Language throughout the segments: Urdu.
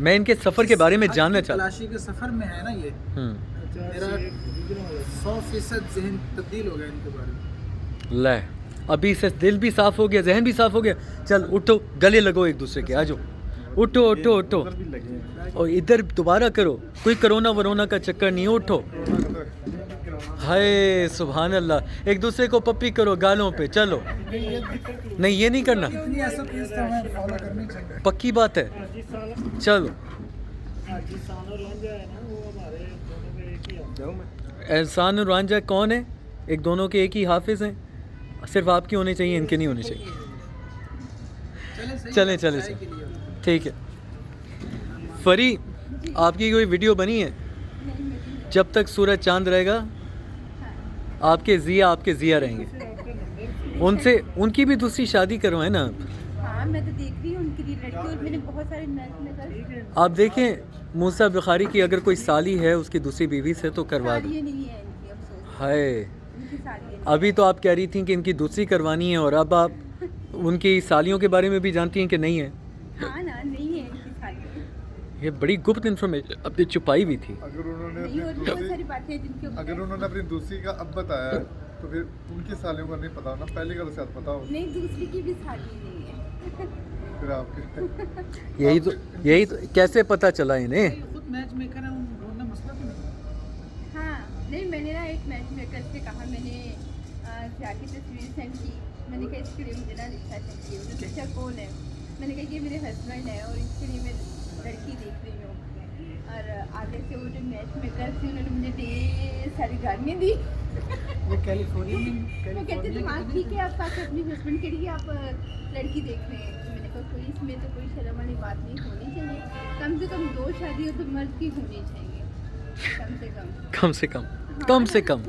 میں ان کے سفر کے بارے میں جاننا چاہتا تلاشی کے سفر میں ہے نا یہ ہوں. میرا 100% ذہن تبدیل ہو گیا ان کے بارے میں. لے ابھی سے دل بھی صاف ہو گیا, ذہن بھی صاف ہو گیا. چل اٹھو, گلے لگو ایک دوسرے کے, آ جاؤ, اٹھو اٹھو اٹھو. ادھر بھی لگے ہیں. اور ادھر دوبارہ کرو, کوئی کرونا ورونا کا چکر نہیں, اٹھو. ہائے سبحان اللہ, ایک دوسرے کو پپی کرو گالوں پہ. چلو نہیں یہ نہیں کرنا, اتنی ایسا پیس تو ہمیں فالو کرنی چاہیے. پکی بات ہے. چلو احسان اور رانجھا ہے نا, وہ ہمارے دونوں میں ایک ہی ہے. جاؤں میں. احسان اور رانجھا کون ہے؟ ایک دونوں کے ایک ہی حافظ ہیں. صرف آپ کی ہونی چاہیے, ان کے نہیں ہونی چاہیے. چلیں چلیں چلیں ٹھیک ہے. فری آپ کی کوئی ویڈیو بنی ہے؟ جب تک سورج چاند رہے گا آپ کے ضیا رہیں گے. ان کی بھی دوسری شادی کروائیں نا آپ. ہاں میں تو دیکھ رہی ہوں ان کی لڑکی, اور میں نے بہت سارے میچ میں آپ دیکھیں موسیٰ بخاری کی اگر کوئی سالی ہے اس کی دوسری بیوی سے تو کروا دیں. یہ نہیں ہے ان کی, افسوس ہائے ان کی سالی ہے. ابھی تو آپ کہہ رہی تھیں کہ ان کی دوسری کروانی ہے, اور اب آپ ان کی سالیوں کے بارے میں بھی جانتی ہیں کہ نہیں ہے. ہاں نا, نہیں ہے ان کی سالی, یہ بڑی گپت انفارمیشن اپنی چھپائی ہوئی تھی. اگر انہوں نے نہیں, اور اپنی بہت ساری دوسری باتیں جن کے اگر انہوں نے اپنی دوسری کا اب بتایا ہے تو پھر ان کی سالیوں کا نہیں پتا ہونا, پہلی کا تو شاید پتا ہو. نہیں, دوسری کی بھی سالی نہیں ہے. پھر آپ کے یہی تو کیسے پتہ چلا انہیں. خود میچ میکر ہے, ان ڈھونڈنا مسئلہ تو نہیں. ہاں نہیں, میں نے نا ایک میچ میکر سے کہا, میں نے جا کے تصویر سینڈ کی, میں نے کہا اس کے لیے مجھے نا رشتہ چاہیے. رشتہ کون ہے؟ میں نے کہا یہ میرے ہسبینڈ ہے اور اس کے لیے میں لڑکی دیکھ رہی ہوں. اور آگے سے وہ جو میچ میکر تھے انہوں نے مجھے ڈھیر ساری گالیاں دی. وہ کیلیفورنیا وہ کہتے تھے ہاں ٹھیک ہے, آپ اپنے ہسبینڈ کے لیے آپ لڑکی دیکھ رہے ہیں. میں نے کہا کوئی اس میں تو کوئی شرم والی بات نہیں ہونی چاہیے. کم سے کم 2 شادیاں تو مرد کی ہونی چاہیے, کم سے کم.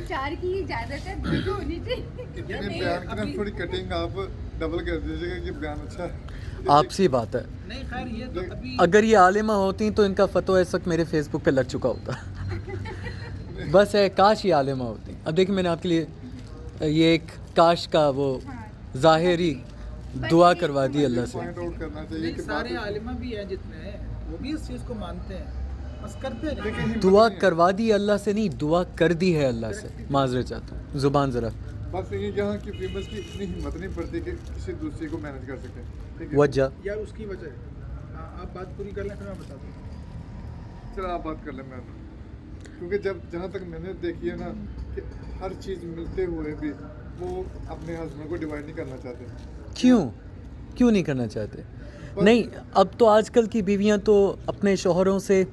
4 کی اجازت ہے, 2 تو ہونی چاہیے. بیان کی نا تھوڑی کٹنگ آپ ڈبل کر دیجیے گا کہ بیان اچھا ہے. آپ سی بات ہے. نہیں خیر یہ تو ابھی اگر یہ عالمہ ہوتی تو ان کا فتویٰ اس وقت میرے فیس بک پہ لگ چکا ہوتا. بس ہے کاش یہ عالمہ ہوتی. اب دیکھیں میں نے آپ کے لیے یہ ایک کاش کا وہ ظاہری دعا کروا دی اللہ سے. پوائنٹ آؤٹ کرنا چاہیے نہیں, کہ سارے عالمہ بھی ہیں جتنے ہیں وہ بھی اس چیز کو مانتے ہیں, بس کرتے ہیں. دعا کروا دی اللہ سے نہیں, دعا کر دی ہے اللہ سے. معذرت چاہتا ہوں, زبان ذرا. بس یہ یہاں کی فیمس کی اتنی ہمت نہیں پڑتی کہ کسی دوسری کو مینج کر سکیں. ٹھیک ہے, وجہ یار اس کی وجہ ہے. آپ بات پوری کر لیں پھر میں بتاتا ہوں. چلو آپ بات کر لیں. میں کیونکہ جہاں تک میں نے دیکھی ہے نا کہ ہر چیز ملتے ہوئے بھی وہ اپنے ہسبینڈ کو ڈیوائڈ نہیں کرنا چاہتے. کیوں نہیں کرنا چاہتے؟ نہیں, اب تو آج کل کی بیویاں تو اپنے شوہروں سے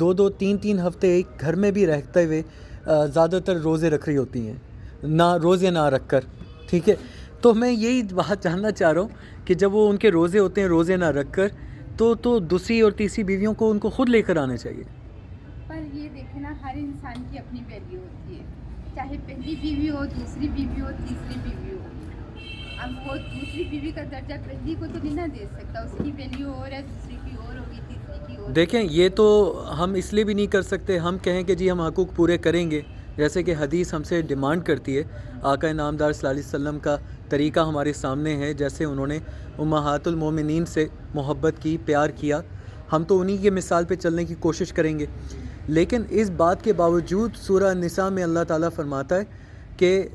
2 3 ہفتے ایک گھر میں بھی رہتے ہوئے زیادہ تر روزے رکھ رہی ہوتی ہیں, نہ روزے نہ رکھ کر. ٹھیک ہے, تو میں یہی بات جاننا چاہ رہا ہوں کہ جب وہ ان کے روزے ہوتے ہیں روزے نہ رکھ کر, تو دوسری اور تیسری بیویوں کو ان کو خود لے کر آنے چاہیے. پر یہ دیکھیں نا, ہر انسان کی اپنی ویلیو ہوتی ہے, چاہے پہلی بیوی ہو, دوسری بیوی ہو, تیسری بیوی ہو. اب وہ دوسری بیوی کا درجہ پہلی کو تو نہیں نہ دے سکتا, اس کی ویلیو اور ہے, دوسری کی اور ہوگی, تیسری کی اور. دیکھیں یہ تو ہم اس لیے بھی نہیں کر سکتے, ہم کہیں کہ جی ہم حقوق پورے کریں گے, جیسے کہ حدیث ہم سے ڈیمانڈ کرتی ہے. آقا نامدار صلی اللہ علیہ وسلم کا طریقہ ہمارے سامنے ہے, جیسے انہوں نے امہات المومنین سے محبت کی, پیار کیا. ہم تو انہی کی مثال پہ چلنے کی کوشش کریں گے. لیکن اس بات کے باوجود سورہ النساء میں اللہ تعالیٰ فرماتا ہے کہ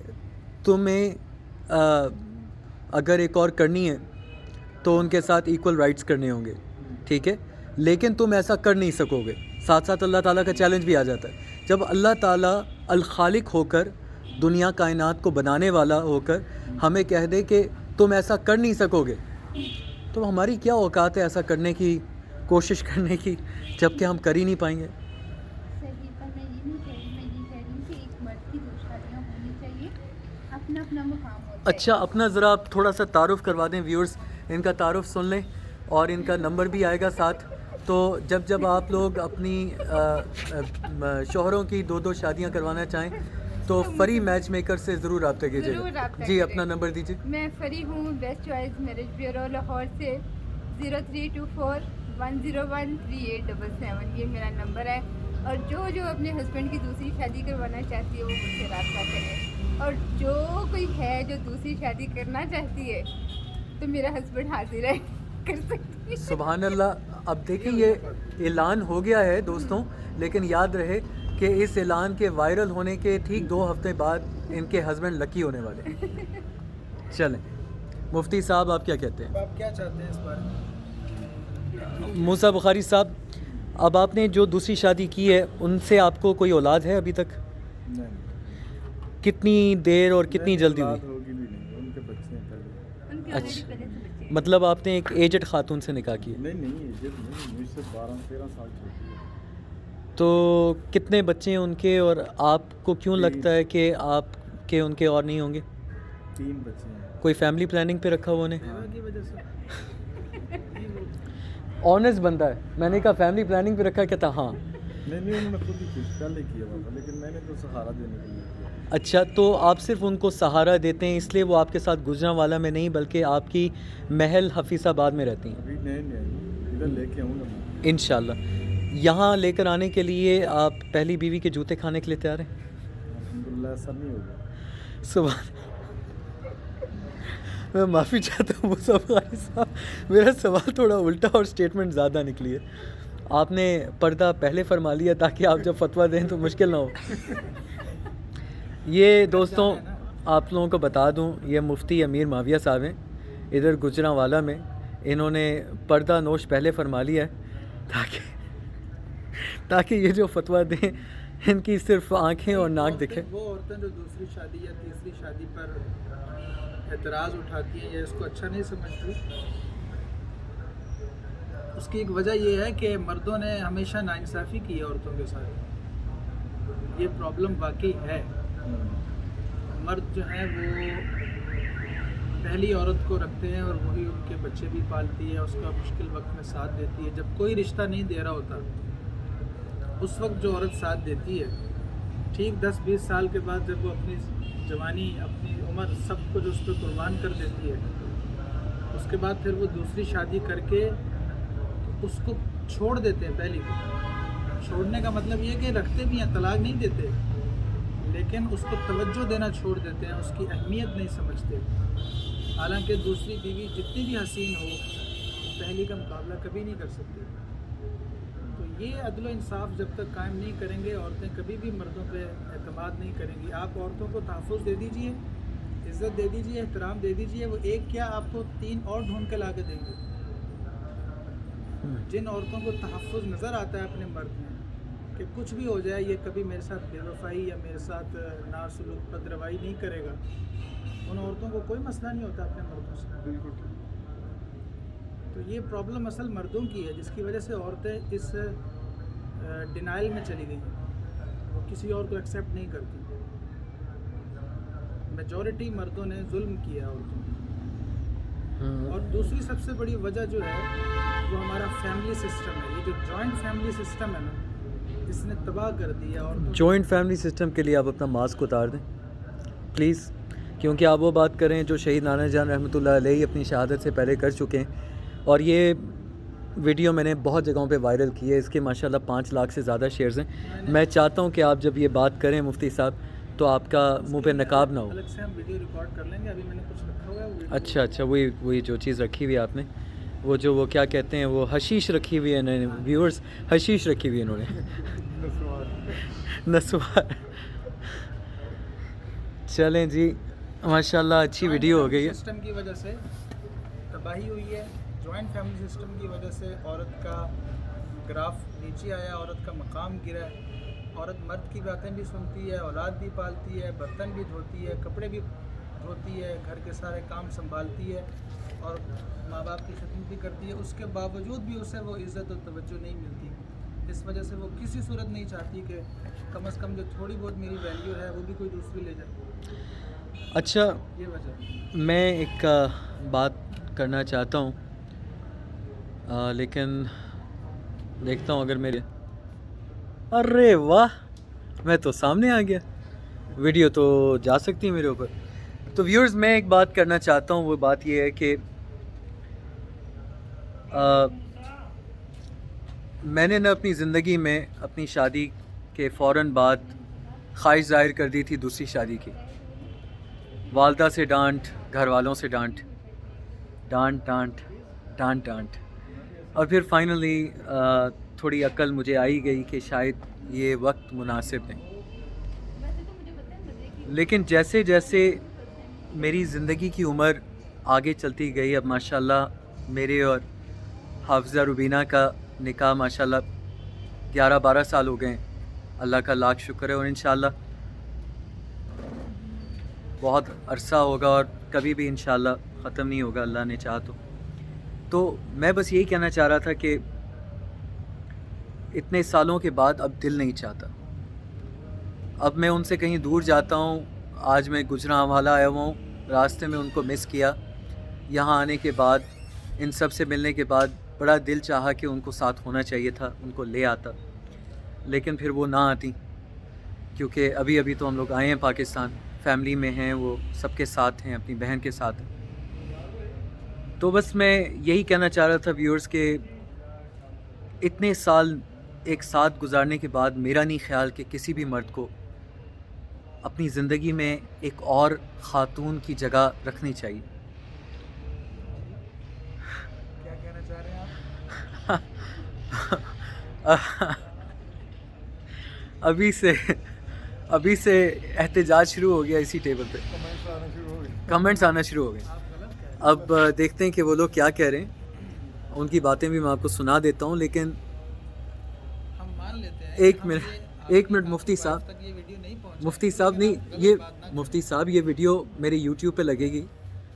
تمہیں اگر ایک اور کرنی ہے تو ان کے ساتھ ایکول رائٹس کرنے ہوں گے. ٹھیک ہے, لیکن تم ایسا کر نہیں سکو گے. ساتھ ساتھ اللہ تعالیٰ کا چیلنج بھی آ جاتا ہے. جب اللہ تعالیٰ الخالق ہو کر, دنیا کائنات کو بنانے والا ہو کر ہمیں کہہ دے کہ تم ایسا کر نہیں سکو گے, تو ہماری کیا اوقات ہے ایسا کرنے کی, کوشش کرنے کی, جب کہ ہم کر ہی نہیں پائیں گے. صحیح, پر میں یہ نہیں کہہ رہی, میں یہ کہہ رہی ہوں کہ ایک مرد کی 2 شادیاں ہونی چاہیے, اپنا اپنا مقام ہوتا ہے. اچھا, اپنا ذرا آپ تھوڑا سا تعارف کروا دیں ویورز, ان کا تعارف سن لیں اور ان کا نمبر بھی آئے گا ساتھ. تو جب آپ لوگ اپنی شوہروں کی 2 شادیاں کروانا چاہیں تو فری میچ میکر سے ضرور رابطہ کیجیے ضرور گا. رابطہ جی کریں. اپنا نمبر دیجیے. میں فری ہوں, best choice marriage bureau Lahore سے, 0324-1013877 یہ میرا نمبر ہے. اور جو اپنے ہسبینڈ کی دوسری شادی کروانا چاہتی ہے وہ مجھ سے رابطہ کرے, اور جو کوئی ہے جو دوسری شادی کرنا چاہتی ہے تو میرا ہسبینڈ حاضر ہے, کر سکتی ہے. سبحان اللہ, اب دیکھیں یہ اعلان ہو گیا ہے دوستوں، لیکن یاد رہے کہ اس اعلان کے وائرل ہونے کے ٹھیک 2 ہفتے بعد ان کے ہسبینڈ لکی ہونے والے ہیں۔ چلیں مفتی صاحب آپ کیا کہتے ہیں؟ آپ کیا چاہتے ہیں اس بارے میں؟ موسیٰ بخاری صاحب، اب آپ نے جو دوسری شادی کی ہے ان سے آپ کو کوئی اولاد ہے ابھی تک؟ کتنی دیر اور کتنی جلدی ہوئی؟ ہوگی بھی نہیں، ان کے بچے ہیں پہلے۔ ان کے اچھا۔ already پہلے سے بچے ہیں۔ مطلب آپ نے ایک ایجڈ خاتون سے نکاح کیا؟ نہیں ایجنٹ نہیں، مجھ سے 12-13 سال چھوٹی ہے۔ تو کتنے بچے ہیں ان کے، اور آپ کو کیوں لگتا ہے کہ آپ کے ان کے اور نہیں ہوں گے؟ 3 بچے ہیں۔ کوئی فیملی پلاننگ پہ رکھا ہوا نے؟ بیوہ کی وجہ سے آنیسٹ بندہ ہے، میں نے کہا فیملی پلاننگ پہ رکھا، کہتا ہاں۔ نہیں انہوں نے خود ہی کچھ پہلے کیا ہوا تھا، لیکن میں نے تو سہارا دینے کے لیے کیا۔ اچھا، تو آپ صرف ان کو سہارا دیتے ہیں، اس لیے وہ آپ کے ساتھ گجرانوالا میں نہیں بلکہ آپ کی محل حفیظ آباد میں رہتی ہیں؟ ابھی نہیں آئی، ادھر لے کے آؤں گا میں انشاءاللہ۔ یہاں لے کر آنے کے لیے آپ پہلی بیوی کے جوتے کھانے کے لیے تیار ہیں؟ الحمدللہ ایسا نہیں ہوگا۔ سبحان، میں معافی چاہتا ہوں موسیٰ بخاری صاحب، میرا سوال تھوڑا الٹا اور سٹیٹمنٹ زیادہ نکلی ہے۔ آپ نے پردہ پہلے فرما لیا تاکہ آپ جب فتویٰ دیں تو مشکل نہ ہو۔ یہ دوستوں آپ لوگوں کو بتا دوں، یہ مفتی امیر معاویہ صاحب ہیں ادھر گجرانوالا میں، انہوں نے پردہ نوش پہلے فرما لیا ہے تاکہ یہ جو فتویٰ دیں ان کی صرف آنکھیں اور ناک دکھے۔ وہ عورتیں جو دوسری شادی یا تیسری شادی پر اعتراض اٹھاتی ہیں یا اس کو اچھا نہیں سمجھتی، اس کی ایک وجہ یہ ہے کہ مردوں نے ہمیشہ ناانصافی کی ہے عورتوں کے ساتھ۔ یہ پرابلم واقعی ہے۔ مرد جو ہیں وہ پہلی عورت کو رکھتے ہیں اور وہی ان کے بچے بھی پالتی ہے، اس کا مشکل وقت میں ساتھ دیتی ہے۔ جب کوئی رشتہ نہیں دے رہا ہوتا اس وقت جو عورت ساتھ دیتی ہے، ٹھیک 10-20 سال کے بعد جب وہ اپنی جوانی، اپنی عمر سب کچھ اس پہ قربان کر دیتی ہے، اس کے بعد پھر وہ دوسری شادی کر کے اس کو چھوڑ دیتے ہیں۔ پہلی کو چھوڑنے کا مطلب یہ کہ رکھتے بھی ہیں، طلاق نہیں دیتے، لیکن اس کو توجہ دینا چھوڑ دیتے ہیں، اس کی اہمیت نہیں سمجھتے۔ حالانکہ دوسری بیوی جتنی بھی حسین ہو، پہلی کا مقابلہ کبھی نہیں کر سکتی۔ تو یہ عدل و انصاف جب تک قائم نہیں کریں گے، عورتیں کبھی بھی مردوں پہ اعتماد نہیں کریں گی۔ آپ عورتوں کو تحفظ دے دیجئے، عزت دے دیجئے، احترام دے دیجئے، وہ ایک کیا آپ کو 3 اور ڈھونڈ کے لا کے دیں گے۔ جن عورتوں کو تحفظ نظر آتا ہے اپنے مرد میں کہ کچھ بھی ہو جائے یہ کبھی میرے ساتھ بے وفائی یا میرے ساتھ ناسلوک بدروائی نہیں کرے گا، ان عورتوں کو کوئی مسئلہ نہیں ہوتا اپنے مردوں سے۔ بالکل۔ تو یہ پرابلم اصل مردوں کی ہے، جس کی وجہ سے عورتیں اس ڈینائل میں چلی گئی ہیں، وہ کسی اور کو ایکسیپٹ نہیں کرتی۔ میجورٹی مردوں نے ظلم کیا عورتوں کو۔ اور دوسری سب سے بڑی وجہ جو ہے وہ ہمارا فیملی سسٹم ہے۔ یہ جو جوائنٹ فیملی سسٹم ہے نا، اس نے تباہ کر دیا۔ اور جوائنٹ فیملی سسٹم کے لیے آپ اپنا ماسک اتار دیں پلیز، کیونکہ آپ وہ بات کریں جو شہید نانا جان رحمۃ اللہ علیہ اپنی شہادت سے پہلے کر چکے ہیں، اور یہ ویڈیو میں نے بہت جگہوں پہ وائرل کی ہے، اس کے ماشاءاللہ 5 لاکھ سے زیادہ شیئرز ہیں۔ میں چاہتا ہوں کہ آپ جب یہ بات کریں مفتی صاحب تو آپ کا منہ پہ نقاب نہ ہو۔ الگ سے ہم ویڈیو ریکارڈ کر لیں گے، ابھی میں نے کچھ رکھا ہوا ہے وہ ویڈیو۔ اچھا، وہی جو چیز رکھی ہوئی ہے آپ نے، وہ کیا کہتے ہیں، وہ حشیش رکھی ہوئی ہے، ویورز حشیش رکھی ہوئی ہے انہوں نے، نسوار۔ چلیں جی، ماشاءاللہ اچھی ویڈیو ہو گئی ہے۔ سسٹم کی وجہ سے تباہی ہوئی ہے، جوائنٹ فیملی سسٹم کی وجہ سے عورت کا گراف نیچے آیا، عورت کا مقام گرا ہے۔ عورت مرد کی باتیں بھی سنتی ہے، اولاد بھی پالتی ہے، برتن بھی دھوتی ہے، کپڑے بھی دھوتی ہے، گھر کے سارے کام سنبھالتی ہے اور ماں باپ کی خدمت بھی کرتی ہے۔ اس کے باوجود بھی اسے وہ عزت اور توجہ نہیں ملتی۔ اس وجہ سے وہ کسی صورت نہیں چاہتی کہ کم از کم جو تھوڑی بہت میری ویلیو ہے وہ بھی کوئی دوسری لے جائے۔ اچھا، یہ وجہ۔ میں ایک بات کرنا چاہتا ہوں، لیکن دیکھتا ہوں اگر میرے، ارے واہ، میں تو سامنے آ گیا، ویڈیو تو جا سکتی ہے میرے اوپر۔ تو ویورز، میں ایک بات کرنا چاہتا ہوں، وہ بات یہ ہے کہ میں نے اپنی زندگی میں اپنی شادی کے فوراً بعد خواہش ظاہر کر دی تھی دوسری شادی کی۔ والدہ سے ڈانٹ، گھر والوں سے ڈانٹ، اور پھر فائنلی تھوڑی عقل مجھے آئی گئی کہ شاید یہ وقت مناسب نہیں. لیکن جیسے جیسے میری زندگی کی عمر آگے چلتی گئی، اب ماشاءاللہ میرے اور حافظہ روبینہ کا نکاح ماشاءاللہ 11-12 سال ہو گئے ہیں. اللہ کا لاکھ شکر ہے، اور انشاءاللہ بہت عرصہ ہوگا اور کبھی بھی انشاءاللہ ختم نہیں ہوگا اللہ نے چاہا تو. تو میں بس یہی کہنا چاہ رہا تھا کہ اتنے سالوں کے بعد اب دل نہیں چاہتا. اب میں ان سے کہیں دور جاتا ہوں. آج میں گجرانوالہ آیا ہوا ہوں، راستے میں ان کو مس کیا. یہاں آنے کے بعد ان سب سے ملنے کے بعد بڑا دل چاہا کہ ان کو ساتھ ہونا چاہیے تھا، ان کو لے آتا، لیکن پھر وہ نہ آتی، کیونکہ ابھی ابھی تو ہم لوگ آئے ہیں پاکستان، فیملی میں ہیں، وہ سب کے ساتھ ہیں، اپنی بہن کے ساتھ ہیں. تو بس میں یہی کہنا چاہ رہا تھا ویورز کہ اتنے سال ایک ساتھ گزارنے کے بعد میرا نہیں خیال کہ کسی بھی مرد کو اپنی زندگی میں ایک اور خاتون کی جگہ رکھنی چاہیے. کیا کہنا چاہ رہے ہیں آپ؟ ابھی سے احتجاج شروع ہو گیا اسی ٹیبل پہ، کمنٹس آنا شروع ہو گئے. اب دیکھتے ہیں کہ وہ لوگ کیا کہہ رہے ہیں. ان کی باتیں بھی میں آپ کو سنا دیتا ہوں، لیکن ہم مان لیتے ہیں. ایک منٹ مفتی صاحب، مفتی صاحب نہیں، یہ مفتی صاحب یہ ویڈیو میرے یوٹیوب پہ لگے گی،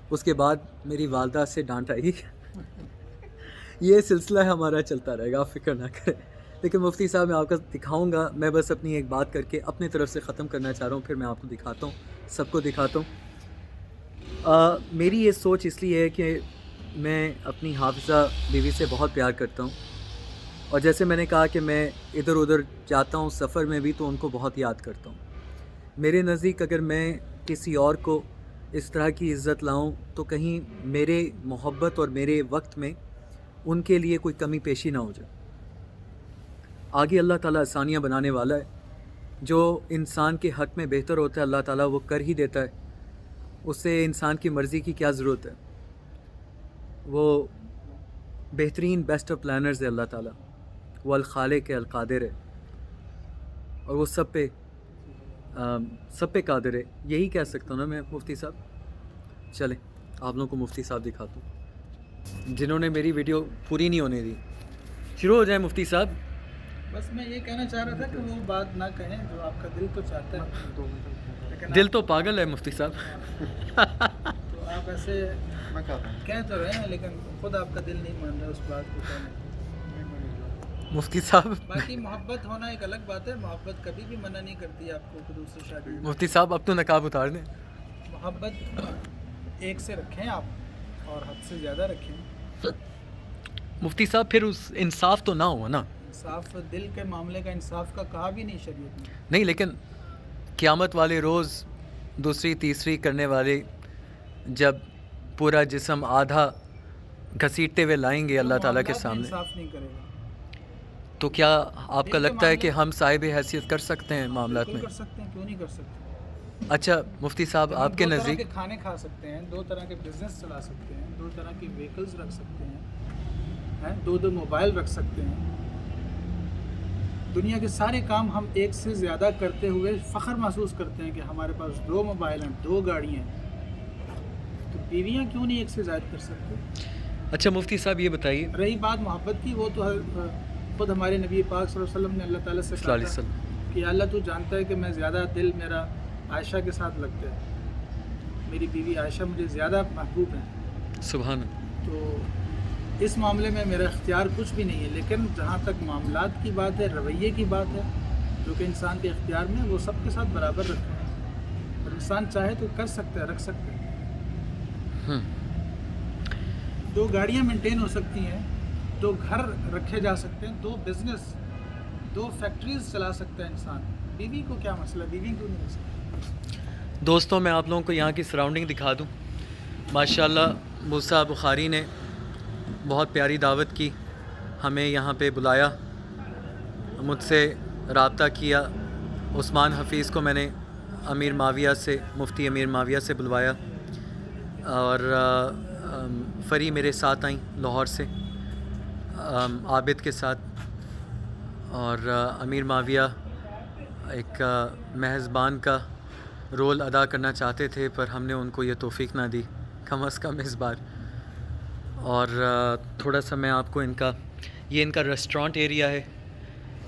اس کے بعد میری والدہ سے ڈانٹ آئے گی. یہ سلسلہ ہمارا چلتا رہے گا، آپ فکر نہ کریں. لیکن مفتی صاحب میں آپ کا دکھاؤں گا. میں بس اپنی ایک بات کر کے اپنی طرف سے ختم کرنا چاہ رہا ہوں، پھر میں آپ کو دکھاتا ہوں، سب کو دکھاتا ہوں. میری یہ سوچ اس لیے ہے کہ میں اپنی حافظہ بیوی سے بہت پیار کرتا ہوں، اور جیسے میں نے کہا کہ میں ادھر ادھر جاتا ہوں سفر میں بھی تو ان کو بہت یاد کرتا ہوں. میرے نزدیک اگر میں کسی اور کو اس طرح کی عزت لاؤں تو کہیں میرے محبت اور میرے وقت میں ان کے لیے کوئی کمی پیشی نہ ہو جائے. آگے اللہ تعالیٰ آسانیاں بنانے والا ہے. جو انسان کے حق میں بہتر ہوتا ہے اللہ تعالیٰ وہ کر ہی دیتا ہے. اس سے انسان کی مرضی کی کیا ضرورت ہے. وہ بہترین بیسٹ آف پلانرز ہے اللہ تعالیٰ. وہ الخالق ہے، القادر ہے، اور وہ سب پہ قادر ہے. یہی کہہ سکتا ہوں نا میں مفتی صاحب. چلیں آپ لوگوں کو مفتی صاحب دکھاتا ہوں جنہوں نے میری ویڈیو پوری نہیں ہونے دی. شروع ہو جائیں مفتی صاحب. بس میں یہ کہنا چاہ رہا تھا کہ وہ بات نہ کہیں جو آپ کا دل تو چاہتا ہے، لیکن دل تو پاگل ہے مفتی صاحب. تو آپ ایسے کہہ تو رہے ہیں لیکن خود آپ کا دل نہیں مان رہا اس بات کو کہنے. مفتی صاحب باقی محبت ہونا ایک الگ بات ہے. محبت کبھی بھی منع نہیں کرتی آپ کو دوسری شادی میں. مفتی صاحب اب تو نقاب اتار دیں. محبت ایک سے رکھیں آپ، اور حد سے زیادہ رکھیں. مفتی صاحب پھر اس انصاف تو نہ ہوا نا. انصاف دل کے معاملے کا انصاف کا کہا بھی نہیں شریعت میں. نہیں، لیکن قیامت والے روز دوسری تیسری کرنے والے جب پورا جسم آدھا گھسیٹتے ہوئے لائیں گے اللہ تعالیٰ کے سامنے، انصاف نہیں کرے گا. تو کیا آپ کا لگتا ہے کہ ہم صاحب حیثیت کر سکتے ہیں معاملات میں؟ بالکل کر سکتے ہیں، کیوں نہیں کر سکتے. اچھا مفتی صاحب آپ کے نزدیک دو طرح کے کھانے کھا سکتے ہیں، دو طرح کے بزنس چلا سکتے ہیں، دو طرح کی وہیکلز رکھ سکتے ہیں، دو موبائل رکھ سکتے ہیں. دنیا کے سارے کام ہم ایک سے زیادہ کرتے ہوئے فخر محسوس کرتے ہیں کہ ہمارے پاس 2 موبائل ہیں، 2 گاڑیاں ہیں. تو بیویاں کیوں نہیں ایک سے زائد کر سکتے؟ اچھا مفتی صاحب یہ بتائیے، رہی بات محبت کی، وہ تو خود ہمارے نبی پاک صلی اللہ علیہ وسلم نے اللہ تعالیٰ سے کہا تھا کہ اللہ تو جانتا ہے کہ میں زیادہ دل میرا عائشہ کے ساتھ لگتا ہے، میری بیوی عائشہ مجھے زیادہ محبوب ہیں. سبحان اللہ. تو اس معاملے میں میرا اختیار کچھ بھی نہیں ہے. لیکن جہاں تک معاملات کی بات ہے، رویے کی بات ہے، جو کہ انسان کے اختیار میں ہے، وہ سب کے ساتھ برابر رکھنا ہے. اور انسان چاہے تو کر سکتا ہے، رکھ سکتا ہے. 2 گاڑیاں مینٹین ہو سکتی ہیں، 2 گھر رکھے جا سکتے ہیں، 2 بزنس، 2 فیکٹریز چلا سکتا ہے انسان. بیوی کو کیا مسئلہ، بیوی کیوں نہیں ہو سکتا؟ دوستوں میں آپ لوگوں کو یہاں کی سراؤنڈنگ دکھا دوں. ماشاءاللہ موسیٰ بخاری نے بہت پیاری دعوت کی، ہمیں یہاں پہ بلایا، مجھ سے رابطہ کیا. عثمان حفیظ کو میں نے امیر معاویہ سے، مفتی امیر معاویہ سے بلوایا، اور فری میرے ساتھ آئیں لاہور سے. عابد کے ساتھ، اور امیر معاویہ ایک میزبان کا رول ادا کرنا چاہتے تھے، پر ہم نے ان کو یہ توفیق نہ دی کم از کم اس بار. اور تھوڑا سا میں آپ کو یہ ان کا ریسٹورانٹ ایریا ہے.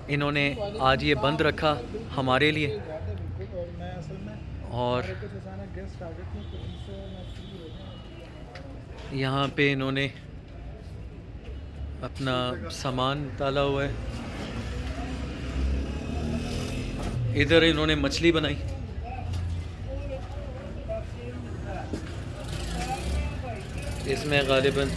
انہوں نے آج یہ بند رکھا ہمارے لیے، اور میں اصل میں اور کچھ اچانک گیسٹ آ گئے تھے تو ان سے میں فری ہو گیا. یہاں پہ انہوں نے اپنا سامان ڈالا ہوا ہے. ادھر انہوں نے مچھلی بنائی. اس میں غالباً